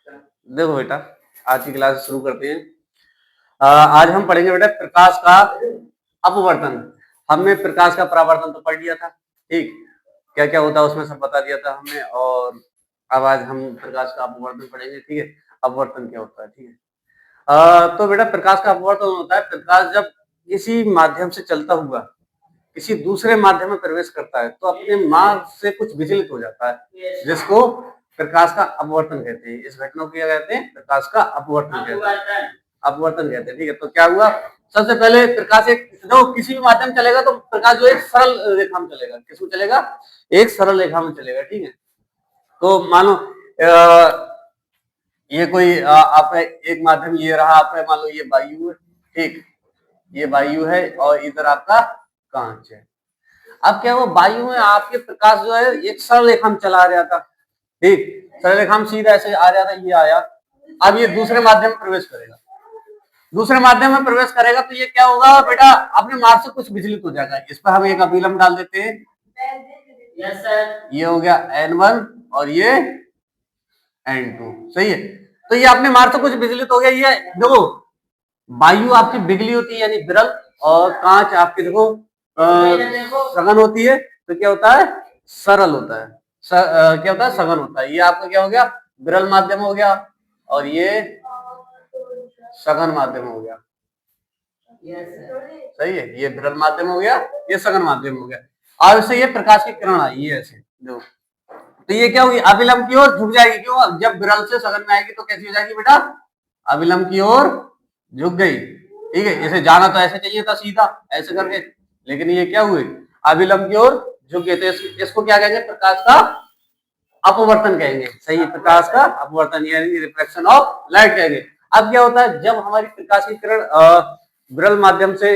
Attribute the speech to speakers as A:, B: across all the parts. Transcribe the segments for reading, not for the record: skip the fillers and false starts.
A: देखो बेटा, आज की क्लास शुरू करते हैं। आज हम पढ़ेंगे बेटा प्रकाश का अपवर्तन। हमने प्रकाश का परावर्तन तो पढ़ लिया था, ठीक, क्या क्या होता है उसमें सब बता दिया था हमने। और अब आज हम प्रकाश का अपवर्तन पढ़ेंगे, ठीक है। अपवर्तन क्या होता है, ठीक है। तो बेटा प्रकाश का अपवर्तन होता है, प्रकाश जब किसी माध्यम से चलता हुआ किसी दूसरे माध्यम में प्रवेश करता है तो अपने मार्ग से कुछ विचलित हो जाता है, जिसको प्रकाश का अपवर्तन कहते हैं। इस घटना को क्या कहते हैं? प्रकाश का अपवर्तन कहते हैं। अपवर्तन कहते हैं, ठीक है। तो क्या हुआ, सबसे पहले प्रकाश एक जो किसी भी माध्यम चलेगा तो प्रकाश जो एक सरल रेखा में चलेगा। किसमें चलेगा? एक सरल रेखा में चलेगा, ठीक है। तो मानो ये कोई आपका एक माध्यम ये रहा, आपका मान लो ये वायु है, ठीक, ये वायु है और इधर आपका कांच है। अब क्या हुआ, वायु में आपके प्रकाश जो है एक सरल रेखा में चला आ रहा था, ठीक, सरल रेखा में सीधा ऐसे आ रहा था, ये आया। अब ये दूसरे माध्यम में प्रवेश करेगा, दूसरे माध्यम में प्रवेश करेगा तो ये क्या होगा बेटा, अपने मार्ग से कुछ विचलित हो जाएगा। इस पर हम एक अभिलंब डाल देते हैं। Yes sir. ये हो गया N1 और ये N2, सही है। तो ये अपने मार्ग से कुछ विचलित हो गया। ये देखो, वायु आपकी बिगली होती है यानी विरल, और कांच आपकी देखो सघन होती है। तो क्या होता है? सरल होता है। क्या होता है? सघन होता है। ये आपका क्या हो गया? विरल माध्यम हो गया, और ये सघन माध्यम हो गया। सही है, ये विरल माध्यम हो गया, ये सघन माध्यम हो गया। और इससे ये प्रकाश की किरण आई है ऐसे जो, तो ये क्या होगी? अभिलंब की ओर झुक जाएगी। क्यों? जब विरल से सघन में आएगी तो कैसी हो जाएगी बेटा? अभिलंब की ओर झुक गई, ठीक है। इसे जाना तो ऐसे चाहिए था सीधा ऐसे करके, लेकिन ये क्या हुए? अभिलंब की ओर झुक गए। तो इसको क्या कहेंगे? प्रकाश का अपवर्तन कहेंगे। सही, प्रकाश का अपवर्तन यानी रिफ्लेक्शन ऑफ लाइट कहेंगे। अब क्या होता है, जब हमारी प्रकाश की किरण विरल माध्यम से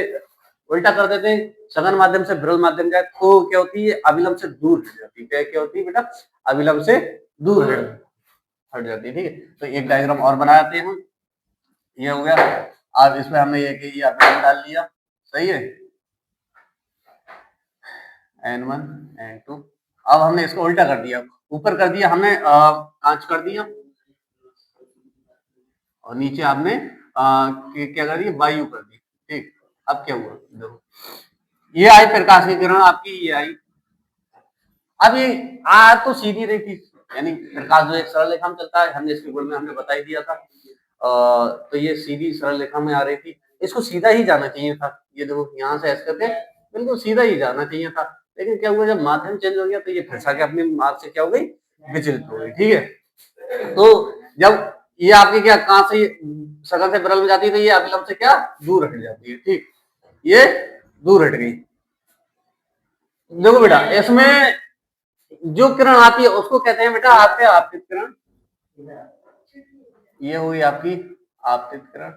A: उल्टा कर देते हैं, सघन माध्यम से विरल माध्यम जाए तो क्या होती है? अभिलंब से दूर हट जाती है। क्या होती है बेटा? अभिलंब से दूर हट जाती है, ठीक है। तो एक डायग्राम और बनाते हैं हम। ये हो गया। अब इसमें हमने ये अभिलंब डाल लिया, सही है, N1 N2। अब हमने इसको उल्टा कर दिया, ऊपर कर दिया हमने कांच कर दिया, और नीचे आपने क्या कर दिया? वायु कर दी, ठीक। अब क्या हुआ, देखो, ये आई प्रकाश की किरण आपकी, ये आई। अब ये आ तो सीधी रेखी, यानी प्रकाश जो एक सरल रेखा में चलता है, हमने इसके गुण में हमने बता ही दिया था। तो ये सीधी सरल रेखा में आ रही थी, इसको सीधा ही जाना चाहिए था। ये देखो, यहाँ से ऐसे करके बिल्कुल सीधा ही जाना चाहिए था। लेकिन क्या हुआ, जब माध्यम चेंज हो गया तो ये फिर से अपने मार्ग से क्या हो गई? विचलित हो गई, ठीक है। तो जब ये आपकी क्या, कहां से सघन से विरल में जाती है तो ये अभिलंब से क्या दूर हट जाती है, ठीक, ये दूर हट गई। देखो बेटा, इसमें जो किरण आती है उसको कहते हैं बेटा आपके आपतित किरण। ये हुई आपकी आपतित किरण,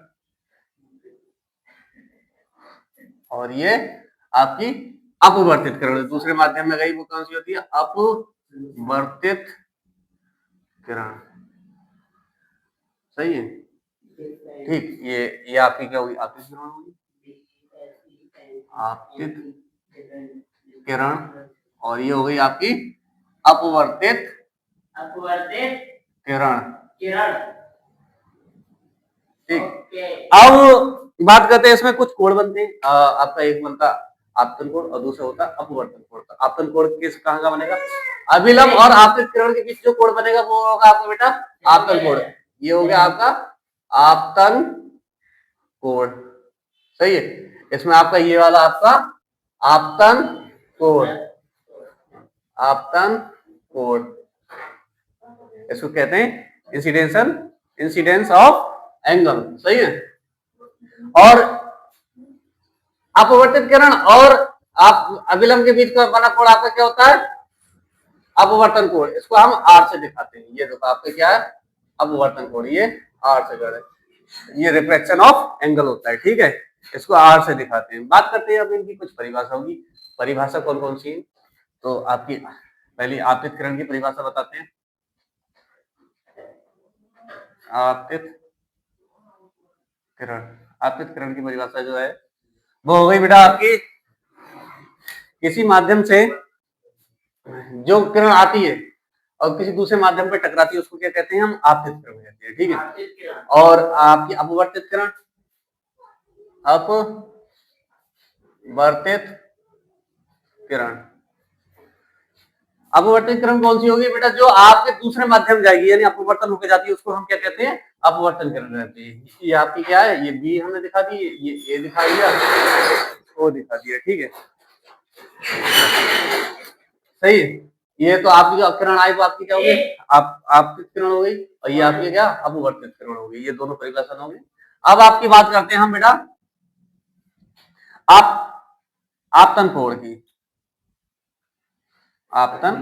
A: और ये आपकी अपवर्तित किरण दूसरे माध्यम में गई, वो कौन सी होती है? अपवर्तित किरण, सही है, ठीक। ये आपकी क्या हुई? आपतित किरण होगी, आपतित किरण। और ये हो गई आपकी अपवर्तित किरण, ठीक। अब बात करते हैं, इसमें कुछ कोण बनते हैं। आपका एक बनता आपतन कोण और दूसरा होता अपवर्तन कोण। आपतन कोण किस कहां का बनेगा? अभिलंब और आपतित किरण के बीच जो कोण बनेगा वो होगा आपका बेटा आपतन कोण। ये हो गया आपका आपतन कोण, सही है। इसमें आपका ये वाला आपका आपतन कोण, आपतन कोण, इसको कहते हैं इंसिडेंस ऑफ एंगल, सही है। और अपवर्तित किरण और आप अभिलंब के बीच का बना कोण आपका क्या होता है? अपवर्तन कोण। इसको हम आर से दिखाते हैं। ये देखो आपका क्या है? अपवर्तन कोण, ये आर से कर है, ये रिफ्लेक्शन ऑफ एंगल होता है, ठीक है। इसको आर से दिखाते हैं। बात करते हैं अब इनकी कुछ परिभाषा होगी। परिभाषा कौन कौन सी है? तो आपकी पहली आपतित किरण की परिभाषा बताते हैं। आपतित किरण की परिभाषा जो है वो हो गई बेटा आपकी, किसी माध्यम से जो किरण आती है और किसी दूसरे माध्यम पे टकराती है उसको क्या कहते हैं हम आपतित किरण कहते हैं, ठीक है। और आपकी अपवर्तित किरण, अपवर्तित किरण, अपवर्तित किरण कौन सी होगी बेटा, जो आपके दूसरे माध्यम जाएगी यानी अपवर्तन होकर जाती है उसको हम क्या कहते हैं, अपवर्तन किरण कहते हैं। ये आपकी क्या है, ये बी हमने दिखा दी, ये ए दिखा दिया, ओ दिखा दिया, ठीक है, सही है। ये तो आपकी जो किरण आई वो आपकी क्या हो गई, आपकी किरण हो गई, और ये आपकी क्या अपवर्तित किरण हो गई, ये दोनों परिभाषा हो गई। अब आपकी बात करते हैं हम बेटा आपतन कोण की, आपतन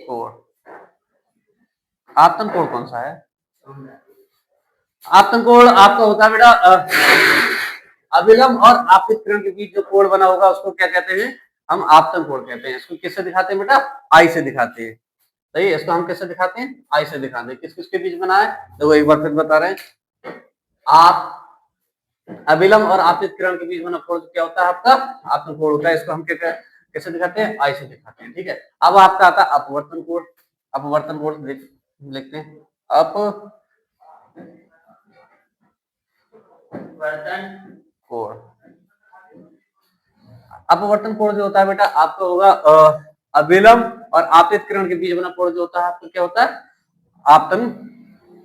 A: कोण, आपतन कोण कौन सा है, आपतन कोण आपका होता है बेटा अभिलंब और आपतित किरण के बीच जो कोण बना होगा उसको क्या कहते हैं, हम आपतन कोण कहते हैं। इसको किससे दिखाते हैं बेटा, आई से दिखाते हैं, सही है। इसको हम किससे दिखाते हैं, आई से दिखाते हैं। किस किसके बीच बना है, तो एक बार फिर बता रहे हैं, आप अभिलंब और आपतित किरण के बीच बना कोण क्या होता है, आपका आपतन कोण होता है। इसको हम क्या कैसे दिखाते हैं, आई से दिखाते हैं, ठीक है। अब आपका आता है अपवर्तन कोण, अपवर्तन कोण लिखते हैं, कोण, अपवर्तन कोण जो होता है बेटा आपका होगा अभिलंब और आपतित किरण के बीच बना कोण जो होता है आपका क्या होता है, आपतन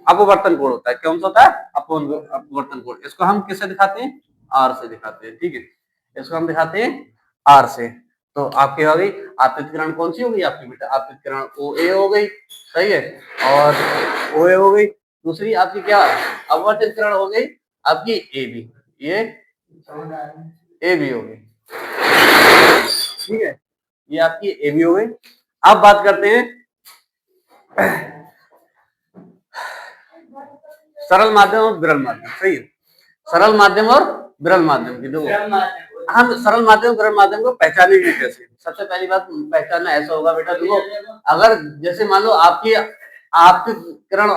A: अपवर्तन कोण होता है। कौन सा होता है, अपवर्तन कोण। इसको हम किससे दिखाते हैं, आर से दिखाते हैं, ठीक है। इसको हम दिखाते हैं आर से। तो आपकी हो गई आपतित किरण कौन सी हो गई आपकी बेटा, आपतित किरण ओ ए हो गई, सही है, और ओ ए हो गई। दूसरी आपकी क्या अपवर्तित किरण हो गई आपकी ए बी, ये ए बी हो गई, ठीक है, ये आपकी ए बी हो गई। अब बात करते हैं सरल माध्यम और विरल माध्यम, सही है, सरल माध्यम और विरल माध्यम की। देखो हम सरल माध्यम विरल माध्यम को पहचानेंगे कैसे, सबसे पहली बात पहचानना ऐसा होगा बेटा, देखो अगर जैसे मान लो आपकी आपतित किरण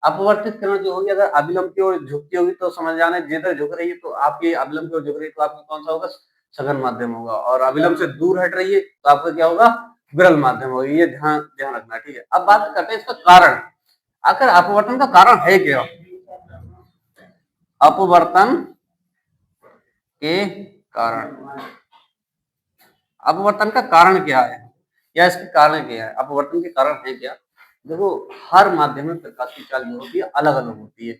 A: अपवर्तित किरण जो होगी अगर अभिलंब की ओर झुकती होगी तो समझ जाना जिधर झुक रही है तो आपकी अभिलंब की ओर झुक रही है तो आपका कौन सा होगा, सघन माध्यम होगा, और अभिलंब से दूर हट रही है तो आपका क्या होगा, विरल माध्यम होगा। ये ध्यान ध्यान रखना, ठीक है। अब बात करते हैं इसका कारण, आखिर अपवर्तन का कारण है क्या, अपवर्तन के कारण, अपवर्तन का कारण क्या है या इसके कारण क्या है, अपवर्तन के कारण है क्या। देखो हर माध्यम में प्रकाश की चाल जो होती है अलग अलग होती है,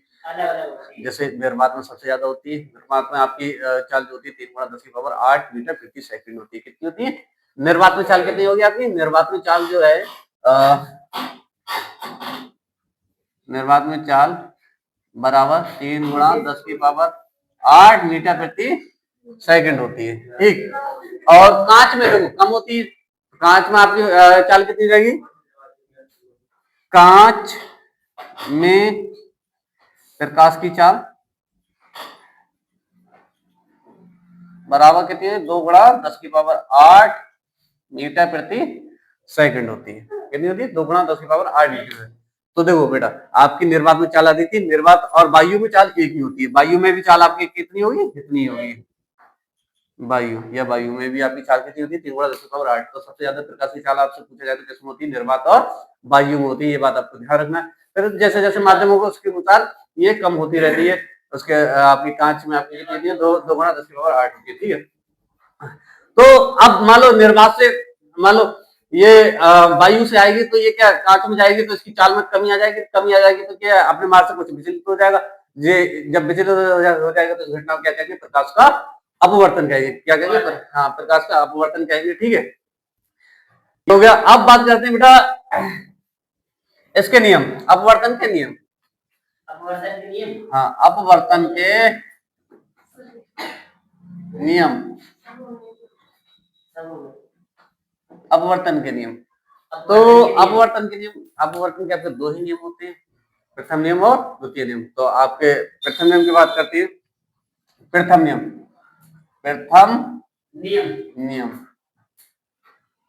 A: जैसे निर्वात में सबसे ज्यादा होती है, निर्वात में आपकी चाल जो होती है 3×10⁸ मीटर प्रति सेकंड होती है। कितनी होती है निर्वात में चाल, कितनी होगी आपकी निर्वात में चाल जो है निर्वात में चाल बराबर 3×10⁸ मीटर प्रति सेकंड होती है, ठीक। और कांच में देखो कम होती है, कांच में आपकी चाल कितनी रहेगी, कांच में प्रकाश की चाल बराबर कितनी है 2×10⁸ मीटर प्रति सेकंड होती है। कितनी होती है 2×10⁸ मीटर। तो देखो बेटा आपकी निर्वात में चाल आती थी, निर्वात और वायु में चाल एक ही होती है, वायु में भी चाल आपकी कितनी होगी, कितनी होगी वायु, या वायु में भी आपकी चाल कितनी होती है 3×10⁸। तो सबसे ज्यादा प्रकाश की चाल आपसे पूछा जाए तो किसमें होती है, निर्वात और वायु में होती है, ये बात आपको ध्यान रखना है। फिर जैसे जैसे माध्यम होगा उसके अनुसार ये कम होती रहती है, उसके आपकी कांच में आपकी कितनी है 2×10⁸ होती है, ठीक है। तो अब मान लो निर्वात से मान लो ये वायु से आएगी तो ये क्या कांच में जाएगी तो इसकी चाल में कमी आ जाएगी तो क्या अपने मार्ग से कुछ विचलित हो जाएगा, ये जब विचलित हो जाएगा तो घटना क्या कहेंगे, प्रकाश का अपवर्तन कहेंगे, क्या कहेंगे, हाँ प्रकाश का अपवर्तन कहेंगे, ठीक है, हो गया। अब बात करते हैं बेटा इसके नियम, अपवर्तन के नियम, हाँ अपवर्तन के नियम, अपवर्तन के नियम। तो अपवर्तन के नियम, अपवर्तन के आपके दो ही नियम होते हैं, प्रथम नियम और द्वितीय नियम। तो आपके प्रथम नियम की बात करती है, प्रथम नियम, प्रथम नियम।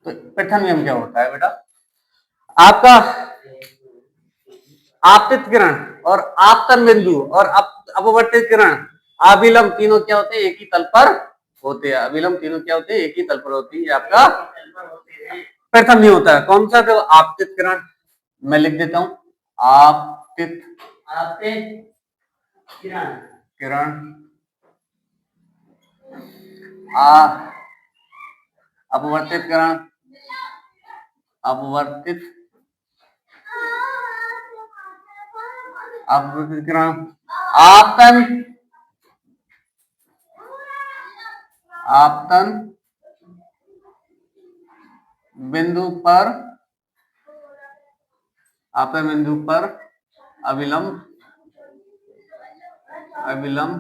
A: तो प्रथम नियम क्या होता है बेटा, आपका आपतित किरण और आपतन बिंदु और अपवर्तित किरण अभिलंब तीनों क्या होते हैं, एक ही तल पर होते हैं, अभिलंब तीनों क्या होते हैं, एक ही तल पर होती है, आपका प्रथम नियम होता है कौन सा? तो आपतित किरण, मैं लिख देता हूं आपतित किरण किरण अपवर्तित किरण अपवर्तित अपवर्तित किरण आपतन आपतन बिंदु पर आपतन बिंदु पर अविलंब अविलंब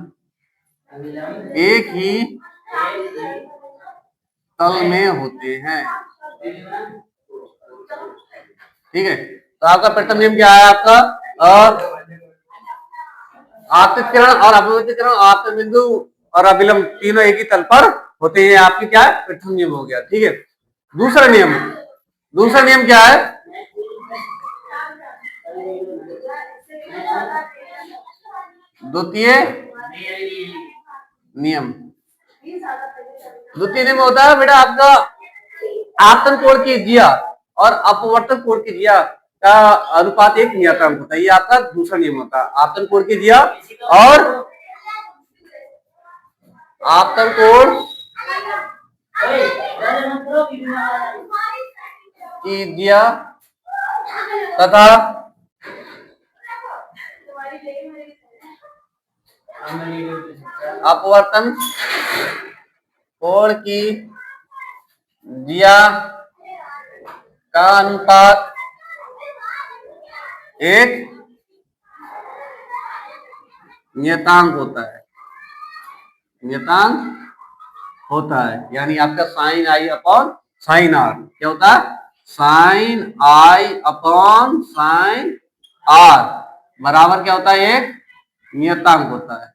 A: एक ही तल में होते हैं। ठीक है, तो आपका प्रथम नियम क्या है? आपका आपतित किरण और अपवर्तित किरण आपतन बिंदु और अविलंब तीनों एक ही तल पर होते हैं। आपकी क्या है? प्रथम नियम हो गया। ठीक है, दूसरा नियम क्या है? द्वितीय नियम होता है बेटा आपका आपतन कोण की जिया और अपवर्तन कोण की जिया का अनुपात एक नियतांक होता है। ये आपका दूसरा नियम होता है। आपतन कोण की जिया और आपतन कोण की जिया तथा अपवर्तन कोण की जिया का अनुपात एक नियतांक होता है। यानी आपका sine i upon sine r क्या होता है? Sine i upon sine r बराबर क्या होता है? एक नियतांक होता है।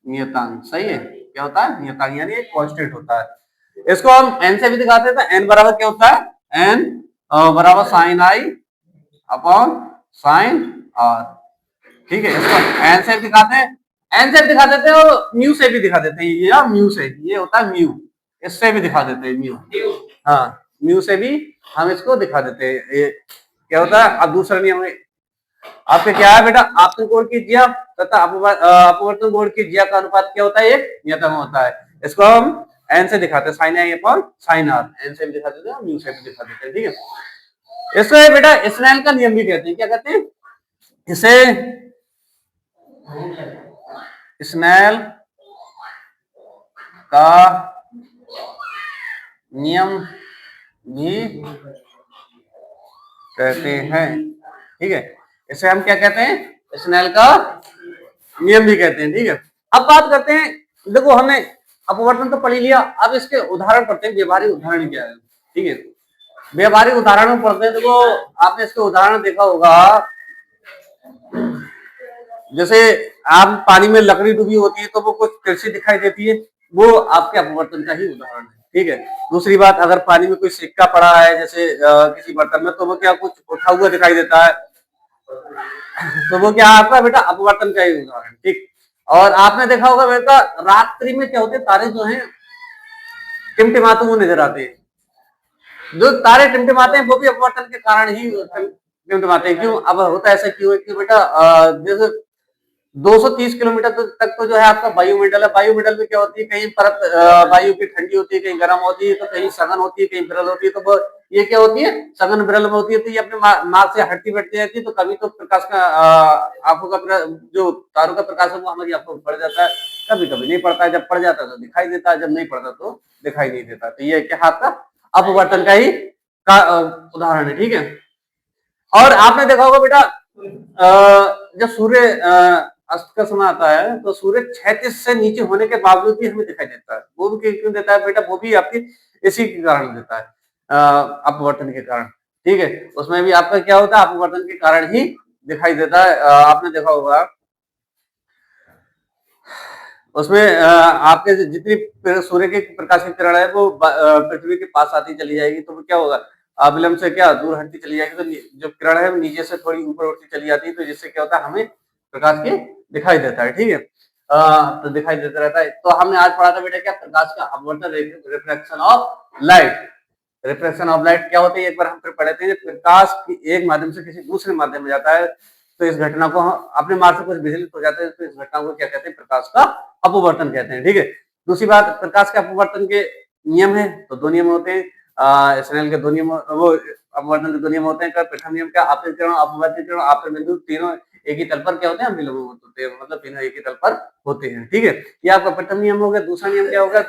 A: नियतांक सही है। क्या होता है? नियतांक, यानी एक कांस्टेंट होता है। इसको हम एन से भी दिखाते हैं, तो एन बराबर क्या होता है? एन बराबर sine i upon sine r. ठीक है, इसको एन से दिखाते हैं, एन से दिखा देते हैं और म्यू से भी दिखा देते हैं। ये म्यू से, ये होता है म्यू, इससे भी दिखा देते हैं म्यू। हाँ, म्यू से भी हम इसको दिखा देते हैं। ये क्या होता है? अब दूसरा नियम आपके क्या है बेटा? आपतन कोण की जिया तथा अपवर्तन कोण की जिया का अनुपात क्या होता है? एक नियतांक होता है। इसको हम एन से दिखाते हैं, sine i upon sine r. N से भी दिखा देते हैं, म्यू से भी दिखा देते हैं। ठीक है, इसको बेटा स्नेल का नियम भी कहते हैं। क्या कहते हैं इसे? स्नेल का नियम भी कहते हैं। ठीक है, इसे हम क्या कहते हैं? स्नेल का नियम भी कहते हैं। ठीक है, अब बात करते हैं, देखो हमने अपवर्तन तो पढ़ लिया, अब इसके उदाहरण पढ़ते हैं। व्यवहारिक उदाहरण क्या है? ठीक है, व्यवहारिक उदाहरण पढ़ते हैं। देखो आपने इसके उदाहरण देखा होगा, जैसे आप पानी में लकड़ी डूबी होती है तो वो कुछ तिरछी दिखाई देती है, वो आपके अपवर्तन का ही उदाहरण है। ठीक है, दूसरी बात, अगर पानी में कोई सिक्का पड़ा है जैसे किसी बर्तन में, तो वो क्या कुछ उठा हुआ दिखाई देता है, तो वो क्या आपका बेटा अपवर्तन का ही उदाहरण। ठीक, और आपने देखा होगा बेटा रात्रि में क्या होते हैं? तारे जो है टिमटिमाते हुए नजर आते हैं। जो तारे टिमटिमाते हैं वो भी अपवर्तन के कारण ही टिमटिमाते हैं। क्यों? अब होता ऐसा क्यों है कि बेटा जैसे 230 किलोमीटर तक तो जो है आपका वायुमंडल है। वायुमंडल में क्या होती है? कहीं परत वायु की ठंडी होती है, कहीं गर्म होती है, तो कहीं सघन होती है, कहीं विरल होती है। तो ये क्या होती है? सघन विरल में होती है, तो ये अपने मार्ग से हटती बैठती रहती है। तो कभी तो प्रकाश का आंखों का जो तारों का प्रकाश है वो हमारी आंखों में पड़ जाता है, कभी कभी नहीं पड़ता है। जब पड़ जाता है तो दिखाई देता है, जब नहीं पड़ता तो दिखाई नहीं देता। तो ये क्या आपका अपवर्तन का ही उदाहरण है। ठीक है, और आपने देखा होगा बेटा जब सूर्य अस्त का समय आता है तो सूर्य 36 से नीचे होने के बावजूद भी हमें दिखाई देता है। वो भी क्यों देता है बेटा? वो भी आपकी इसी के कारण देता है, अपवर्तन के कारण। ठीक है, उसमें भी आपका क्या होता है? अपवर्तन के कारण ही दिखाई देता है। आपने देखा होगा उसमें आपके जितनी सूर्य के प्रकाश की किरण है वो पृथ्वी के पास आती चली जाएगी, तो वो क्या होगा? अविलंब से क्या दूर हटती चली जाएगी, तो जो किरण है वो नीचे से थोड़ी ऊपर उठती चली जाती है, तो जिससे क्या होता है? हमें प्रकाश की दिखाई देता है। ठीक है, तो दिखाई देता रहता है। तो हमने आज पढ़ा था बेटा क्या? प्रकाश का अपवर्तन, reflection of light. Reflection of light क्या होता है, एक बार हम फिर पढ़े थे, प्रकाश की एक माध्यम से किसी दूसरे माध्यम में जाता है तो इस घटना को अपने मार्ग से कुछ विचलित हो जाता है तो इस घटना को क्या कहते हैं, प्रकाश का अपवर्तन कहते हैं। ठीक है, दूसरी बात, प्रकाश के अपवर्तन के नियम है, तो दो नियम होते हैं, स्नेल के दो नियम, वो अपवर्तन के दो नियम होते हैं। प्रथम नियम क्या, आपतित किरण, अपवर्तित किरण, आपतन बिंदु तीनों एक ही तल पर क्या होते हैं, विलंब होते हैं, मतलब तीनों एक ही तल पर होते हैं। ठीक है, ये आपका प्रथम नियम हो गया। दूसरा नियम क्या होगा,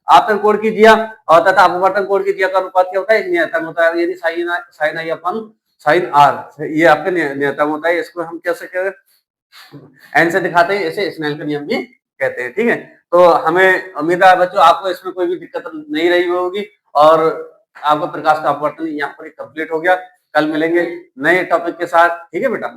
A: आपतन कोण की दिया और तथा अपवर्तन कोण की दिया का अनुपात क्या होता है, नियतन होता है। यदि sine sine i upon sine r, ये आपका नियतन होता है। इसको हम कैसे एन से दिखाते हैं, इसे स्नेल का नियम भी कहते हैं। ठीक है, तो हमें उम्मीद है बच्चों आपको इसमें कोई भी दिक्कत नहीं रही होगी और आपका प्रकाश का अपवर्तन यहाँ पर कंप्लीट हो गया। कल मिलेंगे नए टॉपिक के साथ। ठीक है बेटा।